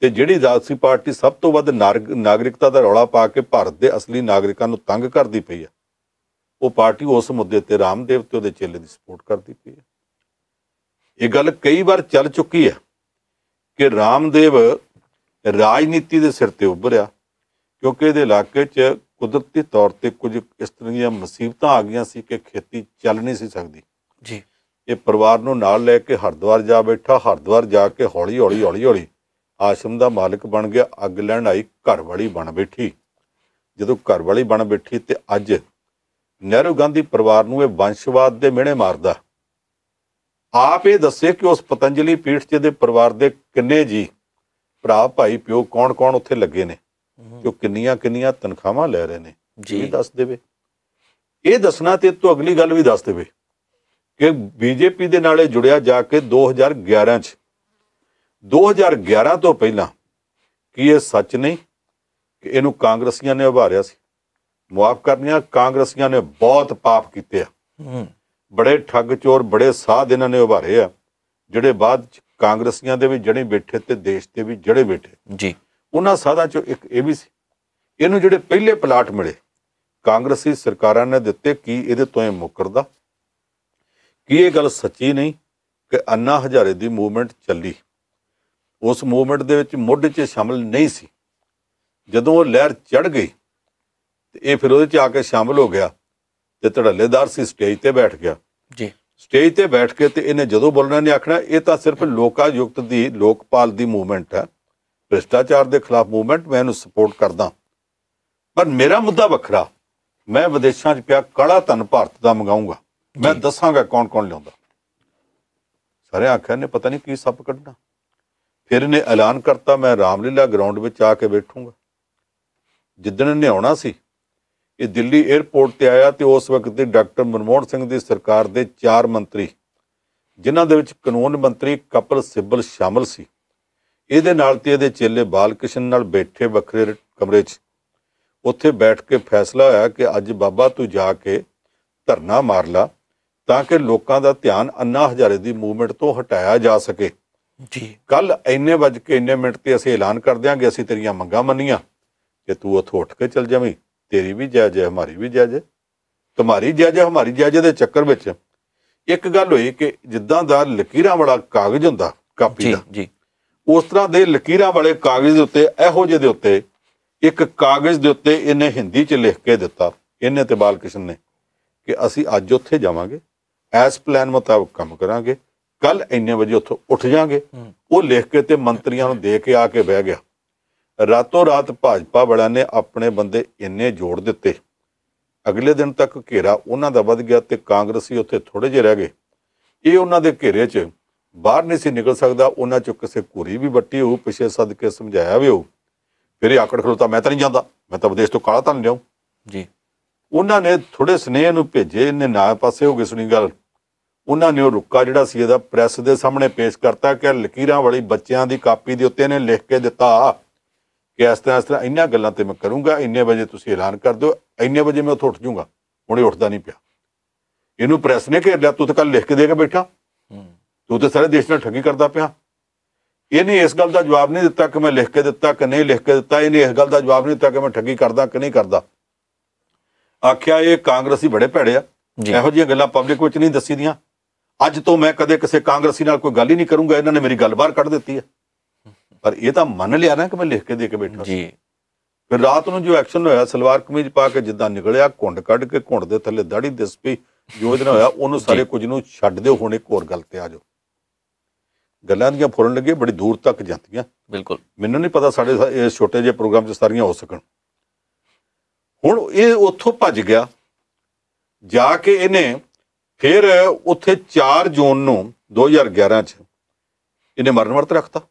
ਤੇ ਜਿਹੜੀ ਰਾਜਸੀ ਪਾਰਟੀ ਸਭ ਤੋਂ ਵੱਧ ਨਾਗਰਿਕਤਾ ਦਾ ਰੌਲਾ ਪਾ ਕੇ ਭਾਰਤ ਦੇ ਅਸਲੀ ਨਾਗਰਿਕਾਂ ਨੂੰ ਤੰਗ ਕਰਦੀ ਪਈ ਹੈ, ਉਹ ਪਾਰਟੀ ਉਸ ਮੁੱਦੇ ਤੇ ਰਾਮਦੇਵ ਤੇ ਉਹਦੇ ਚੇਲੇ ਦੀ ਸਪੋਰਟ ਕਰਦੀ ਪਈ ਹੈ। ਇਹ ਗੱਲ ਕਈ ਵਾਰ ਚੱਲ ਚੁੱਕੀ ਹੈ ਕਿ ਰਾਮਦੇਵ ਰਾਜਨੀਤੀ ਦੇ ਸਿਰ ਤੇ ਉੱਭਰਿਆ ਕਿਉਂਕਿ ਇਹਦੇ ਇਲਾਕੇ 'ਚ ਕੁਦਰਤੀ ਤੌਰ ਤੇ ਕੁਝ ਇਸ ਤਰ੍ਹਾਂ ਦੀਆਂ ਮੁਸੀਬਤਾਂ ਆ ਗਈਆਂ ਸੀ ਕਿ ਖੇਤੀ ਚੱਲ ਨਹੀਂ ਸੀ ਸਕਦੀ ਜੀ। ਇਹ ਪਰਿਵਾਰ ਨੂੰ ਨਾਲ ਲੈ ਕੇ ਹਰਿਦੁਆਰ ਜਾ ਬੈਠਾ, ਹਰਿਦੁਆਰ ਜਾ ਕੇ ਹੌਲੀ ਹੌਲੀ ਆਸ਼ਰਮ ਦਾ ਮਾਲਕ ਬਣ ਗਿਆ। ਅੱਗ ਲੈਣ ਆਈ ਘਰ ਵਾਲੀ ਬਣ ਬੈਠੀ। ਜਦੋਂ ਘਰ ਵਾਲੀ ਬਣ ਬੈਠੀ ਤੇ ਅੱਜ ਨਹਿਰੂ ਗਾਂਧੀ ਪਰਿਵਾਰ ਨੂੰ ਇਹ ਵੰਸ਼ਵਾਦ ਦੇ ਮਿਹਣੇ ਮਾਰਦਾ। ਆਪ ਇਹ ਦੱਸੇ ਕਿ ਉਸ ਪਤੰਜਲੀ ਪੀਠ 'ਚ ਦੇ ਪਰਿਵਾਰ ਦੇ ਕਿੰਨੇ ਜੀ, ਭਰਾ ਭਾਈ ਪਿਓ ਕੌਣ ਕੌਣ ਉੱਥੇ ਲੱਗੇ ਨੇ, ਕਿ ਉਹ ਕਿੰਨੀਆਂ ਤਨਖਾਹਾਂ ਲੈ ਰਹੇ ਨੇ, ਜੀ ਦੱਸ ਦੇਵੇ। ਇਹ ਦੱਸਣਾ ਤੇ ਤੋਂ ਅਗਲੀ ਗੱਲ ਵੀ ਦੱਸ ਦੇਵੇ ਕਿ ਬੀਜੇਪੀ ਦੇ ਨਾਲੇ ਜੁੜਿਆ ਜਾ ਕੇ 2011 'ਚ 2011 ਤੋਂ ਪਹਿਲਾਂ ਕੀ ਇਹ ਸੱਚ ਨਹੀਂ ਕਿ ਇਹਨੂੰ ਕਾਂਗਰਸੀਆਂ ਨੇ ਉਭਾਰਿਆ ਸੀ? ਮੁਆਫ ਕਰਨੀਆਂ, ਕਾਂਗਰਸੀਆਂ ਨੇ ਬਹੁਤ ਪਾਪ ਕੀਤੇ ਆ, ਬੜੇ ਠੱਗ ਚੋਰ, ਬੜੇ ਸਾਧ ਇਹਨਾਂ ਨੇ ਉਭਾਰੇ ਆ, ਜਿਹੜੇ ਬਾਅਦ ਚ ਕਾਂਗਰਸੀਆਂ ਦੇ ਵੀ ਜੜੇ ਬੈਠੇ ਤੇ ਦੇਸ਼ ਦੇ ਵੀ ਜੜੇ ਬੈਠੇ ਜੀ। ਉਹਨਾਂ ਸਾਧਾਂ ਚੋਂ ਇੱਕ ਇਹ ਵੀ ਸੀ। ਇਹਨੂੰ ਜਿਹੜੇ ਪਹਿਲੇ ਪਲਾਟ ਮਿਲੇ ਕਾਂਗਰਸੀ ਸਰਕਾਰਾਂ ਨੇ ਦਿੱਤੇ, ਕੀ ਇਹਦੇ ਤੋਂ ਇਹ ਮੁੱਕਰਦਾ? ਕੀ ਇਹ ਗੱਲ ਸੱਚੀ ਨਹੀਂ ਕਿ ਅੰਨਾ ਹਜ਼ਾਰੇ ਦੀ ਮੂਵਮੈਂਟ ਚੱਲੀ, ਉਸ ਮੂਵਮੈਂਟ ਦੇ ਵਿੱਚ ਮੁੱਢ 'ਚ ਸ਼ਾਮਲ ਨਹੀਂ ਸੀ। ਜਦੋਂ ਉਹ ਲਹਿਰ ਚੜ੍ਹ ਗਈ ਤੇ ਇਹ ਫਿਰ ਉਹਦੇ 'ਚ ਆ ਕੇ ਸ਼ਾਮਲ ਹੋ ਗਿਆ ਤੇ ਧੜੱਲੇਦਾਰ ਸੀ, ਸਟੇਜ ਤੇ ਬੈਠ ਗਿਆ ਜੀ। ਸਟੇਜ ਤੇ ਬੈਠ ਕੇ ਤੇ ਇਹਨੇ ਜਦੋਂ ਬੋਲਣਾ ਨਹੀਂ ਆਖਣਾ, ਇਹ ਤਾਂ ਸਿਰਫ ਲੋਕਾਯੁਕਤ ਦੀ, ਲੋਕਪਾਲ ਦੀ ਮੂਵਮੈਂਟ ਹੈ, ਭ੍ਰਿਸ਼ਟਾਚਾਰ ਦੇ ਖਿਲਾਫ ਮੂਵਮੈਂਟ, ਮੈਂ ਇਹਨੂੰ ਸਪੋਰਟ ਕਰਦਾ, ਪਰ ਮੇਰਾ ਮੁੱਦਾ ਵੱਖਰਾ, ਮੈਂ ਵਿਦੇਸ਼ਾਂ 'ਚ ਪਿਆ ਕਾਲਾ ਧਨ ਭਾਰਤ ਦਾ ਮੰਗਾਊਂਗਾ, ਮੈਂ ਦੱਸਾਂਗਾ ਕੌਣ ਕੌਣ ਲਿਆਉਂਦਾ। ਸਾਰੇ ਆਖਿਆ ਨੇ ਪਤਾ ਨਹੀਂ ਕੀ ਸੱਪ ਕੱਢਣਾ। ਫਿਰ ਇਹਨੇ ਐਲਾਨ ਕਰਤਾ ਮੈਂ ਰਾਮਲੀਲਾ ਗਰਾਊਂਡ ਵਿੱਚ ਆ ਕੇ ਬੈਠੂੰਗਾ। ਜਿੱਦਣ ਇਹਨੇ ਆਉਣਾ ਸੀ, ਇਹ ਦਿੱਲੀ ਏਅਰਪੋਰਟ ਤੇ ਆਇਆ ਤੇ ਉਸ ਵਕਤ ਦੇ ਡਾਕਟਰ ਮਨਮੋਹਨ ਸਿੰਘ ਦੀ ਸਰਕਾਰ ਦੇ 4 ਮੰਤਰੀ, ਜਿਨ੍ਹਾਂ ਦੇ ਵਿੱਚ ਕਾਨੂੰਨ ਮੰਤਰੀ ਕਪਿਲ ਸਿੱਬਲ ਸ਼ਾਮਲ ਸੀ, ਇਹਦੇ ਨਾਲ ਤੇ ਇਹਦੇ ਚੇਲੇ ਬਾਲ ਕ੍ਰਿਸ਼ਨ ਨਾਲ ਬੈਠੇ ਵੱਖਰੇ ਕਮਰੇ 'ਚ। ਉੱਥੇ ਬੈਠ ਕੇ ਫੈਸਲਾ ਹੋਇਆ ਕਿ ਅੱਜ ਬਾਬਾ ਤੂੰ ਜਾ ਕੇ ਧਰਨਾ ਮਾਰ ਲਾ ਤਾਂ ਕਿ ਲੋਕਾਂ ਦਾ ਧਿਆਨ ਅੰਨਾ ਹਜ਼ਾਰੇ ਦੀ ਮੂਵਮੈਂਟ ਤੋਂ ਹਟਾਇਆ ਜਾ ਸਕੇ ਜੀ। ਕੱਲ ਇੰਨੇ ਵੱਜ ਕੇ ਇੰਨੇ ਮਿੰਟ ਤੇ ਅਸੀਂ ਐਲਾਨ ਕਰ ਦਿਆਂਗੇ, ਅਸੀਂ ਤੇਰੀਆਂ ਮੰਗਾਂ ਮੰਨੀਆਂ ਕਿ ਤੂੰ ਉੱਥੋਂ ਉੱਠ ਕੇ ਚੱਲ ਜਾਵੀਂ, ਤੇਰੀ ਵੀ ਜਾਇਜ਼ ਹੈ, ਹਮਾਰੀ ਵੀ ਜਾਇਜ਼ ਹੈ, ਤੁਹਾਡੀ ਜਾਇਜ਼ ਹੈ, ਹਮਾਰੀ ਜਾਇਜ਼ ਦੇ ਚੱਕਰ ਵਿੱਚ ਇੱਕ ਗੱਲ ਹੋਈ ਕਿ ਜਿੱਦਾਂ ਦਾ ਲਕੀਰਾਂ ਵਾਲਾ ਕਾਗਜ਼ ਹੁੰਦਾ ਕਾਪੀ ਦਾ ਜੀ, ਉਸ ਤਰ੍ਹਾਂ ਦੇ ਲਕੀਰਾਂ ਵਾਲੇ ਕਾਗਜ਼ ਦੇ ਉੱਤੇ, ਇਹੋ ਜਿਹੇ ਦੇ ਉੱਤੇ ਇੱਕ ਕਾਗਜ਼ ਦੇ ਉੱਤੇ ਇਹਨੇ ਹਿੰਦੀ 'ਚ ਲਿਖ ਕੇ ਦਿੱਤਾ, ਇਹਨੇ ਤੇ ਬਾਲ ਕ੍ਰਿਸ਼ਨ ਨੇ, ਕਿ ਅਸੀਂ ਅੱਜ ਉੱਥੇ ਜਾਵਾਂਗੇ, ਐਸ ਪਲਾਨ ਮੁਤਾਬਕ ਕੰਮ ਕਰਾਂਗੇ, ਕੱਲ ਇੰਨੇ ਵਜੇ ਉੱਥੋਂ ਉੱਠ ਜਾਾਂਗੇ। ਉਹ ਲਿਖ ਕੇ ਤੇ ਮੰਤਰੀਆਂ ਨੂੰ ਦੇ ਕੇ ਆ ਕੇ ਬਹਿ ਗਿਆ। ਰਾਤੋਂ ਰਾਤ ਭਾਜਪਾ ਵਾਲਿਆਂ ਨੇ ਆਪਣੇ ਬੰਦੇ ਇੰਨੇ ਜੋੜ ਦਿੱਤੇ, ਅਗਲੇ ਦਿਨ ਤੱਕ ਘੇਰਾ ਉਹਨਾਂ ਦਾ ਵੱਧ ਗਿਆ ਤੇ ਕਾਂਗਰਸੀ ਉੱਥੇ ਥੋੜੇ ਜਿਹੇ ਰਹਿ ਗਏ। ਇਹ ਉਹਨਾਂ ਦੇ ਘੇਰੇ 'ਚ ਬਾਹਰ ਨਹੀਂ ਸੀ ਨਿਕਲ ਸਕਦਾ। ਉਹਨਾਂ 'ਚੋਂ ਕਿਸੇ ਘੂਰੀ ਵੀ ਵੱਟੀ ਹੋਊ, ਪਿੱਛੇ ਸੱਦ ਕੇ ਸਮਝਾਇਆ ਵੀ ਹੋਊ, ਫਿਰ ਇਹ ਆਕੜ ਖਲੋਤਾ ਮੈਂ ਤਾਂ ਨਹੀਂ ਜਾਂਦਾ, मैं तो विदेश तो काला धन लियाऊं जी। उन्होंने थोड़े स्नेह ਨੂੰ ਭੇਜੇ ਇਹਨੇ ਨਾ ਪਾਸੇ ਹੋ ਗਏ ਸੁਣੀ ਗੱਲ ਉਹਨਾਂ ਨੇ ਉਹ ਰੁੱਕਾ ਜਿਹੜਾ ਸੀ ਇਹਦਾ ਪ੍ਰੈਸ ਦੇ ਸਾਹਮਣੇ ਪੇਸ਼ ਕਰਤਾ ਕਿ ਲਕੀਰਾਂ ਵਾਲੀ ਬੱਚਿਆਂ ਦੀ ਕਾਪੀ ਦੇ ਉੱਤੇ ਇਹਨੇ ਲਿਖ ਕੇ ਦਿੱਤਾ ਕਿ ਇਸ ਤਰ੍ਹਾਂ ਇੰਨੀਆਂ ਗੱਲਾਂ ਤੇ ਮੈਂ ਕਰੂੰਗਾ ਇੰਨੇ ਵਜੇ ਤੁਸੀਂ ਐਲਾਨ ਕਰ ਦਿਓ ਇੰਨੇ ਵਜੇ ਮੈਂ ਉੱਥੋਂ ਉੱਠ ਜਾਊਂਗਾ ਹੁਣ ਇਹ ਉੱਠਦਾ ਨਹੀਂ ਪਿਆ ਇਹਨੂੰ ਪ੍ਰੈਸ ਨੇ ਘੇਰ ਲਿਆ ਤੂੰ ਤਾਂ ਕੱਲ ਲਿਖ ਕੇ ਦੇ ਕੇ ਬੈਠਾ ਤੂੰ ਤਾਂ ਸਾਰੇ ਦੇਸ਼ ਨਾਲ ਠੱਗੀ ਕਰਦਾ ਪਿਆ ਇਹਨੇ ਇਸ ਗੱਲ ਦਾ ਜਵਾਬ ਨਹੀਂ ਦਿੱਤਾ ਕਿ ਮੈਂ ਲਿਖ ਕੇ ਦਿੱਤਾ ਕਿ ਨਹੀਂ ਲਿਖ ਕੇ ਦਿੱਤਾ ਇਹਨੇ ਇਸ ਗੱਲ ਦਾ ਜਵਾਬ ਨਹੀਂ ਦਿੱਤਾ ਕਿ ਮੈਂ ਠੱਗੀ ਕਰਦਾ ਕਿ ਨਹੀਂ ਕਰਦਾ ਆਖਿਆ ਇਹ ਕਾਂਗਰਸੀ ਬੜੇ ਭੈੜੇ ਆ ਇਹੋ ਜਿਹੀਆਂ ਗੱਲਾਂ ਪਬਲਿਕ ਵਿੱਚ ਨਹੀਂ ਦੱਸੀ ਦੀਆਂ ਅੱਜ ਤੋਂ ਮੈਂ ਕਦੇ ਕਿਸੇ ਕਾਂਗਰਸੀ ਨਾਲ ਕੋਈ ਗੱਲ ਹੀ ਨਹੀਂ ਕਰੂੰਗਾ ਇਹਨਾਂ ਨੇ ਮੇਰੀ ਗੱਲ ਬਾਹਰ ਕੱਢ ਦਿੱਤੀ ਹੈ ਪਰ ਇਹ ਤਾਂ ਮੰਨ ਲਿਆ ਨਾ ਕਿ ਮੈਂ ਲਿਖ ਕੇ ਦੇ ਕੇ ਬੈਠਾ ਜੀ ਫਿਰ ਰਾਤ ਨੂੰ ਜੋ ਐਕਸ਼ਨ ਹੋਇਆ ਸਲਵਾਰ ਕਮੀਜ਼ ਪਾ ਕੇ ਜਿੱਦਾਂ ਨਿਕਲਿਆ ਘੁੰਡ ਕੱਢ ਕੇ ਘੁੰਡ ਦੇ ਥੱਲੇ ਦਾੜੀ ਦਿਸ ਪਈ ਜੋ ਇਹਦੇ ਨਾਲ ਹੋਇਆ ਉਹਨੂੰ ਸਾਰੇ ਕੁਝ ਨੂੰ ਛੱਡ ਦਿਓ ਹੁਣ ਇੱਕ ਹੋਰ ਗੱਲ ਤੇ ਆ ਜਾਓ ਗੱਲਾਂ ਦੀਆਂ ਫੁਰਨ ਲੱਗੇ ਬੜੀ ਦੂਰ ਤੱਕ ਜਾਂਦੀਆਂ ਬਿਲਕੁਲ ਮੈਨੂੰ ਨਹੀਂ ਪਤਾ ਸਾਡੇ ਇਸ ਛੋਟੇ ਜਿਹੇ ਪ੍ਰੋਗਰਾਮ 'ਚ ਸਾਰੀਆਂ ਹੋ ਸਕਣ ਹੁਣ ਇਹ ਉੱਥੋਂ ਭੱਜ ਗਿਆ ਜਾ ਕੇ ਇਹਨੇ ਫਿਰ ਉੱਥੇ 4 ਜੂਨ ਨੂੰ 2011 'ਚ ਇਹਨੇ ਮਰਨ ਵਰਤ ਰੱਖਤਾ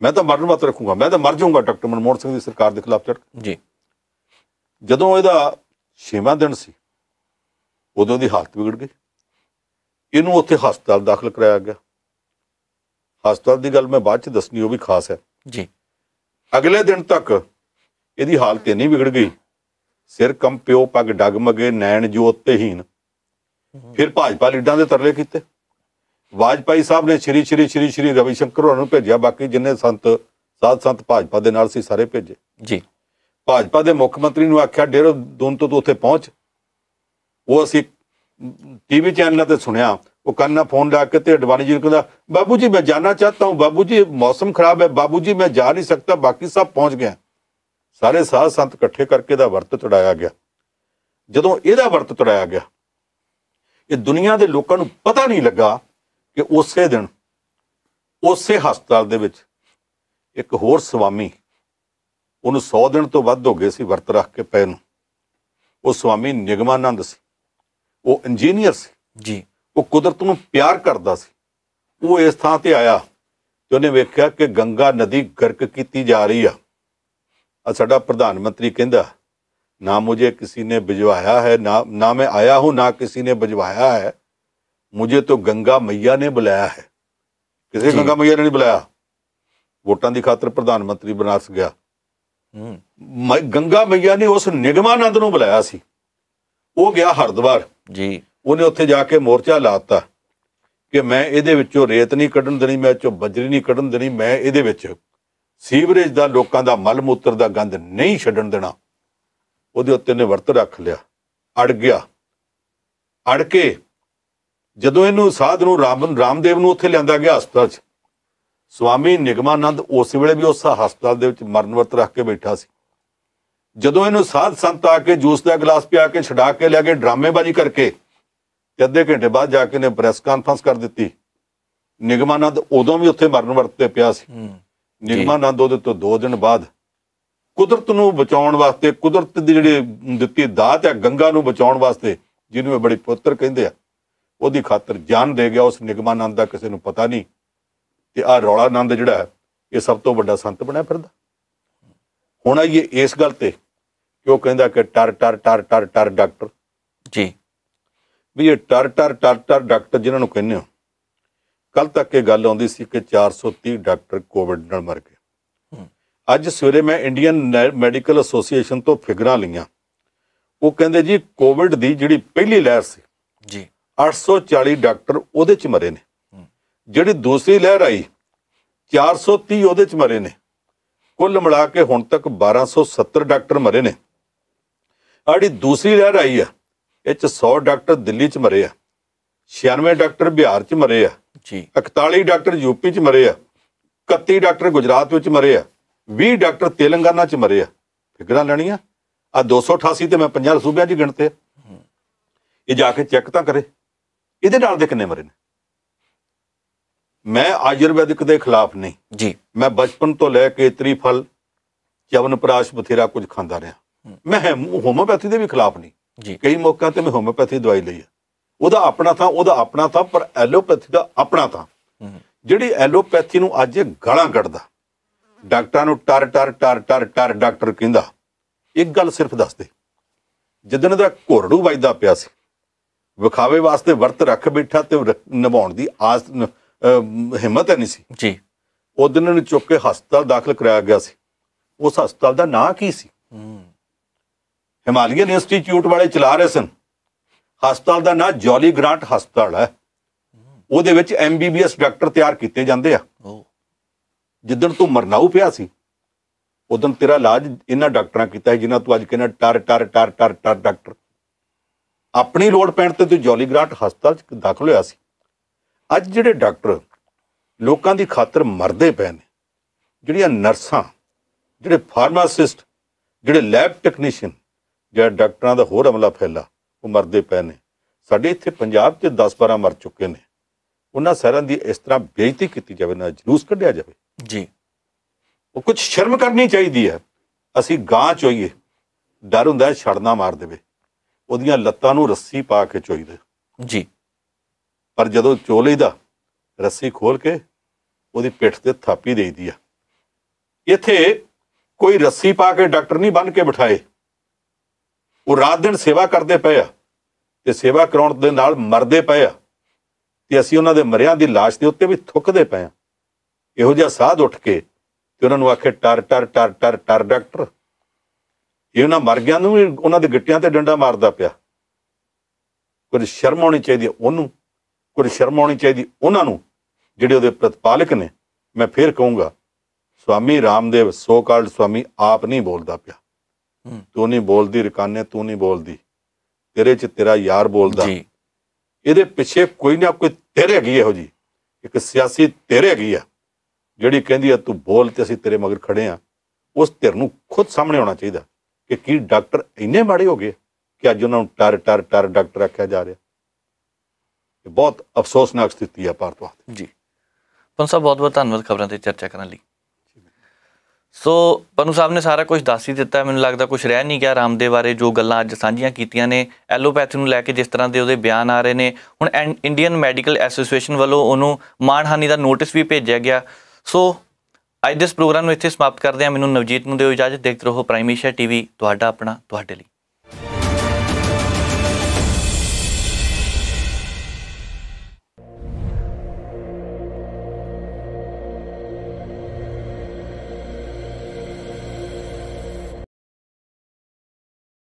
ਮੈਂ ਤਾਂ ਮਰਨ ਵਰਤ ਰੱਖੂੰਗਾ ਮੈਂ ਤਾਂ ਮਰ ਜਾਊਂਗਾ ਡਾਕਟਰ ਮਨਮੋਹਨ ਸਿੰਘ ਦੀ ਸਰਕਾਰ ਦੇ ਖਿਲਾਫ ਚੜ ਜੀ ਜਦੋਂ ਇਹਦਾ 6ਵਾਂ ਦਿਨ ਸੀ ਉਦੋਂ ਦੀ ਹਾਲਤ ਵਿਗੜ ਗਈ ਇਹਨੂੰ ਉੱਥੇ ਹਸਪਤਾਲ ਦਾਖਲ ਕਰਾਇਆ ਗਿਆ ਹਸਪਤਾਲ ਦੀ ਗੱਲ ਮੈਂ ਬਾਅਦ 'ਚ ਦੱਸਣੀ ਉਹ ਵੀ ਖਾਸ ਹੈ ਜੀ ਅਗਲੇ ਦਿਨ ਤੱਕ ਇਹਦੀ ਹਾਲਤ ਇੰਨੀ ਵਿਗੜ ਗਈ ਸਿਰ ਕੰਪਿਓ ਪੱਗ ਡਗਮਗੇ ਨੈਣ ਜੋਤ ਤੇ ਹੀਨ ਫਿਰ ਭਾਜਪਾ ਲੀਡਰਾਂ ਦੇ ਤਰਲੇ ਕੀਤੇ ਵਾਜਪਾਈ ਸਾਹਿਬ ਨੇ ਸ਼੍ਰੀ ਰਵੀ ਸ਼ੰਕਰ ਹੋਰਾਂ ਨੂੰ ਭੇਜਿਆ ਬਾਕੀ ਜਿੰਨੇ ਸਾਧ ਸੰਤ ਭਾਜਪਾ ਦੇ ਨਾਲ ਸੀ ਸਾਰੇ ਭੇਜੇ ਜੀ ਭਾਜਪਾ ਦੇ ਮੁੱਖ ਮੰਤਰੀ ਨੂੰ ਆਖਿਆ ਦੇਹਰਾਦੂਨ ਤੋਂ ਤੂੰ ਉੱਥੇ ਪਹੁੰਚ ਉਹ ਅਸੀਂ ਟੀਵੀ ਚੈਨਲਾਂ ਤੇ ਸੁਣਿਆ वो करना फोन ला के अडवाणी जी ने कहता बाबू जी मैं जाना चाहता हूँ बाबू जी मौसम खराब है बाबू जी मैं जा नहीं सकता बाकी सब पहुंच गए सारे साध संत इकट्ठे करके ਇਹਦਾ ਵਰਤ ਤੁੜਾਇਆ ਗਿਆ ਜਦੋਂ ਇਹਦਾ ਵਰਤ ਤੁੜਾਇਆ ਗਿਆ ਇਹ ਦੁਨੀਆ ਦੇ ਲੋਕਾਂ ਨੂੰ ਪਤਾ ਨਹੀਂ ਲੱਗਾ ਕਿ ਉਸੇ ਦਿਨ ਉਸੇ ਹਸਪਤਾਲ ਦੇ ਵਿੱਚ ਇੱਕ ਹੋਰ ਸਵਾਮੀ ਉਹਨੂੰ 100 ਦਿਨ ਤੋਂ ਵੱਧ ਹੋ ਗਏ ਸੀ ਵਰਤ ਰੱਖ ਕੇ ਪਏ ਨੂੰ ਉਹ ਸਵਾਮੀ ਨਿਗਮਾਨੰਦ ਸੀ ਉਹ ਇੰਜੀਨੀਅਰ ਸੀ ਜੀ ਉਹ ਕੁਦਰਤ ਨੂੰ ਪਿਆਰ ਕਰਦਾ ਸੀ ਉਹ ਇਸ ਥਾਂ ਤੇ ਆਇਆ ਤੇ ਉਹਨੇ ਵੇਖਿਆ ਕਿ ਗੰਗਾ ਨਦੀ ਗਰਕ ਕੀਤੀ ਜਾ ਰਹੀ ਆ ਸਾਡਾ ਪ੍ਰਧਾਨ ਮੰਤਰੀ ਕਹਿੰਦਾ ਨਾ ਮੁਝੇ ਕਿਸੇ ਨੇ ਭਿਜਵਾਇਆ ਹੈ ਨਾ ਮੈਂ ਆਇਆ ਹੂੰ ਨਾ ਕਿਸੇ ਨੇ ਭਿਜਵਾਇਆ ਹੈ मुझे तो गंगा मैया ने बुलाया है किसी गंगा मैया ने नहीं बुलाया वोटां दी खातर प्रधानमंत्री बनारस गया गंगा मैया ने उस निगमानंद नूं बुलाया सी वो गया हरिद्वार जी उन्हें उत्थे जाके मोर्चा लाता कि मैं इहदे विचों रेत नहीं कढण देनी मैं इहदे विचों बजरी नहीं कढण देनी मैं इहदे विच सीवरेज दा लोकां दा मल मूत्र दा गंद नहीं छड्डण देना उहदे उत्ते ने वर्त रख लिया अड़ गया अड़ के ਜਦੋਂ ਇਹਨੂੰ ਸਾਧ ਨੂੰ ਰਾਮਦੇਵ ਨੂੰ ਉੱਥੇ ਲਿਆਂਦਾ ਗਿਆ ਹਸਪਤਾਲ 'ਚ ਸਵਾਮੀ ਨਿਗਮਾਨੰਦ ਉਸ ਵੇਲੇ ਵੀ ਉਸ ਹਸਪਤਾਲ ਦੇ ਵਿੱਚ ਮਰਨ ਵਰਤ ਰੱਖ ਕੇ ਬੈਠਾ ਸੀ ਜਦੋਂ ਇਹਨੂੰ ਸਾਧ ਸੰਤ ਆ ਕੇ ਜੂਸ ਦਾ ਗਲਾਸ ਪਿਆ ਕੇ ਛਡਾ ਕੇ ਲੈ ਗਏ ਡਰਾਮੇਬਾਜ਼ੀ ਕਰਕੇ ਤੇ ਅੱਧੇ ਘੰਟੇ ਬਾਅਦ ਜਾ ਕੇ ਨੇ ਪ੍ਰੈਸ ਕਾਨਫਰੰਸ ਕਰ ਦਿੱਤੀ ਨਿਗਮਾਨੰਦ ਉਦੋਂ ਵੀ ਉੱਥੇ ਮਰਨ ਵਰਤ ਤੇ ਪਿਆ ਸੀ ਨਿਗਮਾਨੰਦ ਉਹਦੇ ਤੋਂ 2 ਦਿਨ ਬਾਅਦ ਕੁਦਰਤ ਨੂੰ ਬਚਾਉਣ ਵਾਸਤੇ ਕੁਦਰਤ ਦੀ ਜਿਹੜੀ ਦਿੱਤੀ ਦਾਤ ਹੈ ਗੰਗਾ ਨੂੰ ਬਚਾਉਣ ਵਾਸਤੇ ਜਿਹਨੂੰ ਇਹ ਬੜੀ ਪੁੱਤਰ ਕਹਿੰਦੇ ਆ ਉਹਦੀ ਖਾਤਰ ਜਾਨ ਦੇ ਗਿਆ ਉਸ ਨਿਗਮਾਨੰਦ ਦਾ ਕਿਸੇ ਨੂੰ ਪਤਾ ਨਹੀਂ ਤੇ ਆਹ ਰੌਲਾਨੰਦ ਜਿਹੜਾ ਹੈ ਇਹ ਸਭ ਤੋਂ ਵੱਡਾ ਸੰਤ ਬਣਿਆ ਫਿਰਦਾ ਹੁਣ ਆਈਏ ਇਸ ਗੱਲ ਤੇ ਕਿ ਉਹ ਕਹਿੰਦਾ ਕਿ ਟਰ ਡਾਕਟਰ ਜੀ ਵੀ ਇਹ ਟਰ ਡਾਕਟਰ ਜਿਨ੍ਹਾਂ ਨੂੰ ਕਹਿੰਦੇ ਹੋ ਕੱਲ ਤੱਕ ਇਹ ਗੱਲ ਆਉਂਦੀ ਸੀ ਕਿ 430 ਡਾਕਟਰ ਕੋਵਿਡ ਨਾਲ ਮਰ ਗਏ ਅੱਜ ਸਵੇਰੇ ਮੈਂ ਇੰਡੀਅਨ ਮੈਡੀਕਲ ਐਸੋਸੀਏਸ਼ਨ ਤੋਂ ਫਿਗਰਾਂ ਲਈਆਂ ਉਹ ਕਹਿੰਦੇ ਜੀ ਕੋਵਿਡ ਦੀ ਜਿਹੜੀ ਪਹਿਲੀ ਲਹਿਰ ਸੀ ਜੀ 840 ਡਾਕਟਰ ਉਹਦੇ ਚ ਮਰੇ ਨੇ ਜਿਹੜੀ ਦੂਸਰੀ ਲਹਿਰ ਆਈ 430 ਉਹਦੇ ਚ ਮਰੇ ਨੇ ਕੁੱਲ ਮਿਲਾ ਕੇ ਹੁਣ ਤੱਕ 1270 ਡਾਕਟਰ ਮਰੇ ਨੇ ਆੜੀ ਦੂਸਰੀ ਲਹਿਰ ਆਈ ਆ ਇਹ ਚ 100 ਡਾਕਟਰ ਦਿੱਲੀ ਚ ਮਰੇ ਆ 96 ਡਾਕਟਰ ਬਿਹਾਰ ਚ ਮਰੇ ਆ ਜੀ 41 ਡਾਕਟਰ ਯੂਪੀ ਚ ਮਰੇ ਆ 31 ਡਾਕਟਰ ਗੁਜਰਾਤ ਵਿੱਚ ਮਰੇ ਆ 20 ਡਾਕਟਰ ਤੇਲੰਗਾਨਾ ਚ ਮਰੇ ਆ ਫਿਕਰਾਂ ਲੈਣੀਆਂ ਆ 288 ਤੇ ਮੈਂ 50 ਸੂਬਿਆਂ ਚ ਗਿਣਤੇ ਇਹ ਜਾ ਕੇ ਚੈੱਕ ਤਾਂ ਕਰੇ ਇਹਦੇ ਨਾਲ ਦੇ ਕਿੰਨੇ ਮਰੇ ਨੇ ਮੈਂ ਆਯੁਰਵੈਦਿਕ ਦੇ ਖਿਲਾਫ ਨਹੀਂ ਜੀ ਮੈਂ ਬਚਪਨ ਤੋਂ ਲੈ ਕੇ ਤ੍ਰਿਫਲ ਚਵਨਪ੍ਰਾਸ਼ ਬਥੇਰਾ ਕੁਝ ਖਾਂਦਾ ਰਿਹਾ ਮੈਂ ਹੋਮੋਪੈਥੀ ਦੇ ਵੀ ਖਿਲਾਫ ਨਹੀਂ ਜੀ ਕਈ ਮੌਕਿਆਂ ਤੇ ਮੈਂ ਹੋਮੋਪੈਥੀ ਦਵਾਈ ਲਈ ਹੈ ਉਹਦਾ ਆਪਣਾ ਥਾਂ ਪਰ ਐਲੋਪੈਥੀ ਦਾ ਆਪਣਾ ਥਾਂ ਜਿਹੜੀ ਐਲੋਪੈਥੀ ਨੂੰ ਅੱਜ ਗਾਲਾਂ ਕੱਢਦਾ ਡਾਕਟਰਾਂ ਨੂੰ ਟਰ ਡਾਕਟਰ ਕਹਿੰਦਾ ਇੱਕ ਗੱਲ ਸਿਰਫ ਦੱਸ ਦੇ, ਜਿੱਦਣ ਦਾ ਘੋਰੜੂ ਵੱਜਦਾ ਪਿਆ ਸੀ, ਵਿਖਾਵੇ ਵਾਸਤੇ ਵਰਤ ਰੱਖ ਬੈਠਾ ਤੇ ਨਿਭਾਉਣ ਦੀ ਆਸ ਹਿੰਮਤ ਹੈ ਨਹੀਂ ਸੀ ਜੀ, ਉਹ ਦਿਨ ਨੂੰ ਚੁੱਕ ਕੇ ਹਸਪਤਾਲ ਦਾਖਲ ਕਰਾਇਆ ਗਿਆ ਸੀ। ਉਸ ਹਸਪਤਾਲ ਦਾ ਨਾਂ ਕੀ ਸੀ? ਹਿਮਾਲਯਨ ਇੰਸਟੀਚਿਊਟ ਵਾਲੇ ਚਲਾ ਰਹੇ ਸਨ। ਹਸਪਤਾਲ ਦਾ ਨਾਂ ਜੋਲੀ ਗ੍ਰਾਂਟ ਹਸਪਤਾਲ ਹੈ। ਉਹਦੇ ਵਿੱਚ MBBS ਡਾਕਟਰ ਤਿਆਰ ਕੀਤੇ ਜਾਂਦੇ ਆ। ਜਿੱਦਣ ਤੂੰ ਮਰਨਾਊ ਪਿਆ ਸੀ ਉਦੋਂ ਤੇਰਾ ਇਲਾਜ ਇਹਨਾਂ ਡਾਕਟਰਾਂ ਕੀਤਾ ਜਿਨ੍ਹਾਂ ਤੂੰ ਅੱਜ ਕਹਿੰਦਾ ਟਰ ਟਰ ਟਰ ਟਰ ਟਰ ਡਾਕਟਰ। ਆਪਣੀ ਲੋੜ ਪੈਣ ਤੇ ਤੂੰ ਜੋਲੀ ਗ੍ਰਾਂਟ ਹਸਪਤਾਲ 'ਚ ਦਾਖਲ ਹੋਇਆ ਸੀ। ਅੱਜ ਜਿਹੜੇ ਡਾਕਟਰ ਲੋਕਾਂ ਦੀ ਖਾਤਰ ਮਰਦੇ ਪਏ ਨੇ, ਜਿਹੜੀਆਂ ਨਰਸਾਂ, ਜਿਹੜੇ ਫਾਰਮਾਸਿਸਟ, ਜਿਹੜੇ ਲੈਬ ਟੈਕਨੀਸ਼ੀਅਨ, ਜਿਹੜਾ ਡਾਕਟਰਾਂ ਦਾ ਹੋਰ ਅਮਲਾ ਫੈਲਾ, ਉਹ ਮਰਦੇ ਪਏ ਨੇ। ਸਾਡੇ ਇੱਥੇ ਪੰਜਾਬ 'ਚ 10-12 ਮਰ ਚੁੱਕੇ ਨੇ। ਉਹਨਾਂ ਸਾਰਿਆਂ ਦੀ ਇਸ ਤਰ੍ਹਾਂ ਬੇਇੱਜ਼ਤੀ ਕੀਤੀ ਜਾਵੇ, ਨਾ ਜਲੂਸ ਕੱਢਿਆ ਜਾਵੇ ਜੀ। ਉਹ ਕੁਝ ਸ਼ਰਮ ਕਰਨੀ ਚਾਹੀਦੀ ਹੈ। ਅਸੀਂ ਗਾਂ ਚੋਈਏ, ਡਰ ਹੁੰਦਾ ਛੜਨਾ ਮਾਰ ਦੇਵੇ, ਉਹਦੀਆਂ ਲੱਤਾਂ ਨੂੰ ਰੱਸੀ ਪਾ ਕੇ ਚੋਈਦੇ ਜੀ। ਪਰ ਜਦੋਂ ਚੋ ਲਈਦਾ ਰੱਸੀ ਖੋਲ ਕੇ ਉਹਦੀ ਪਿੱਠ ਤੇ ਥਾਪੀ ਦੇਈਦੀ ਆ। ਇੱਥੇ ਕੋਈ ਰੱਸੀ ਪਾ ਕੇ ਡਾਕਟਰ ਨਹੀਂ ਬੰਨ੍ਹ ਕੇ ਬਿਠਾਏ, ਉਹ ਰਾਤ ਦਿਨ ਸੇਵਾ ਕਰਦੇ ਪਏ ਆ ਤੇ ਸੇਵਾ ਕਰਾਉਣ ਦੇ ਨਾਲ ਮਰਦੇ ਪਏ ਆ ਤੇ ਅਸੀਂ ਉਹਨਾਂ ਦੇ ਮਰਿਆਂ ਦੀ ਲਾਸ਼ ਦੇ ਉੱਤੇ ਵੀ ਥੁੱਕਦੇ ਪਏ ਆ। ਇਹੋ ਜਿਹਾ ਸਾਧ ਉੱਠ ਕੇ ਤੇ ਉਹਨਾਂ ਨੂੰ ਆਖੇ ਟਰ ਟਰ ਟਰ ਟਰ ਟਰ ਡਾਕਟਰ, ਇਹ ਉਹਨਾਂ ਮਰ ਗਿਆਂ ਨੂੰ ਵੀ ਉਹਨਾਂ ਦੇ ਗਿੱਟਿਆਂ ਤੇ ਡੰਡਾ ਮਾਰਦਾ ਪਿਆ। ਕੁਝ ਸ਼ਰਮ ਆਉਣੀ ਚਾਹੀਦੀ ਉਹਨੂੰ, ਕੁਝ ਸ਼ਰਮ ਆਉਣੀ ਚਾਹੀਦੀ ਉਹਨਾਂ ਨੂੰ ਜਿਹੜੇ ਉਹਦੇ ਪ੍ਰਤਪਾਲਕ ਨੇ। ਮੈਂ ਫਿਰ ਕਹੂੰਗਾ, ਸਵਾਮੀ ਰਾਮਦੇਵ ਸੋ ਕਾਲਡ ਸਵਾਮੀ ਆਪ ਨਹੀਂ ਬੋਲਦਾ ਪਿਆ। ਤੂੰ ਨਹੀਂ ਬੋਲਦੀ ਰਕਾਨੇ, ਤੂੰ ਨਹੀਂ ਬੋਲਦੀ, ਤੇਰੇ 'ਚ ਤੇਰਾ ਯਾਰ ਬੋਲਦਾ। ਇਹਦੇ ਪਿੱਛੇ ਕੋਈ ਨਾ ਕੋਈ ਧਿਰ ਹੈਗੀ, ਇਹੋ ਜੀ ਇੱਕ ਸਿਆਸੀ ਧਿਰ ਹੈਗੀ ਆ ਜਿਹੜੀ ਕਹਿੰਦੀ ਆ ਤੂੰ ਬੋਲ ਤੇ ਅਸੀਂ ਤੇਰੇ ਮਗਰ ਖੜੇ ਆ। ਉਸ ਧਿਰ ਨੂੰ ਖੁਦ ਸਾਹਮਣੇ ਆਉਣਾ ਚਾਹੀਦਾ ਕਿ ਕੀ ਡਾਕਟਰ ਇੰਨੇ ਮਾੜੇ ਹੋ ਗਏ ਕਿ ਅੱਜ ਉਹਨਾਂ ਨੂੰ ਟਰ ਟਰ ਟਰ ਡਾਕਟਰ ਆਖਿਆ ਜਾ ਰਿਹਾ। ਇਹ ਬਹੁਤ ਅਫਸੋਸਨਾਕ ਸਥਿਤੀ ਆ ਭਾਰਤ ਵਾਸਤੇ ਜੀ। ਪੰਨੂ ਸਾਹਿਬ ਬਹੁਤ ਬਹੁਤ ਧੰਨਵਾਦ ਖਬਰਾਂ ਤੇ ਚਰਚਾ ਕਰਨ ਲਈ। ਸੋ ਪੰਨੂ ਸਾਹਿਬ ਨੇ ਸਾਰਾ ਕੁਝ ਦੱਸ ਹੀ ਦਿੱਤਾ। ਮੈਨੂੰ ਲੱਗਦਾ ਕੁਝ ਰਹਿ ਨਹੀਂ ਗਿਆ ਰਾਮਦੇਵ ਬਾਰੇ, ਜੋ ਗੱਲਾਂ ਅੱਜ ਸਾਂਝੀਆਂ ਕੀਤੀਆਂ ਨੇ। ਐਲੋਪੈਥੀ ਨੂੰ ਲੈ ਕੇ ਜਿਸ ਤਰ੍ਹਾਂ ਦੇ ਉਹਦੇ ਬਿਆਨ ਆ ਰਹੇ ਨੇ, ਹੁਣ ਇੰਡੀਅਨ ਮੈਡੀਕਲ ਐਸੋਸੀਏਸ਼ਨ ਵੱਲੋਂ ਉਹਨੂੰ ਮਾਣਹਾਨੀ ਦਾ ਨੋਟਿਸ ਵੀ ਭੇਜਿਆ ਗਿਆ। ਸੋ ਅੱਜ ਦੇ ਇਸ ਪ੍ਰੋਗਰਾਮ ਨੂੰ ਇੱਥੇ ਸਮਾਪਤ ਕਰਦੇ ਹਾਂ। ਮੈਨੂੰ ਨਵਜੀਤ ਨੂੰ ਦਿਓ ਇਜਾਜ਼ਤ। ਦੇਖਦੇ ਰਹੋ ਪ੍ਰਾਈਮ ਏਸ਼ੀਆ TV, ਤੁਹਾਡਾ ਆਪਣਾ, ਤੁਹਾਡੇ ਲਈ।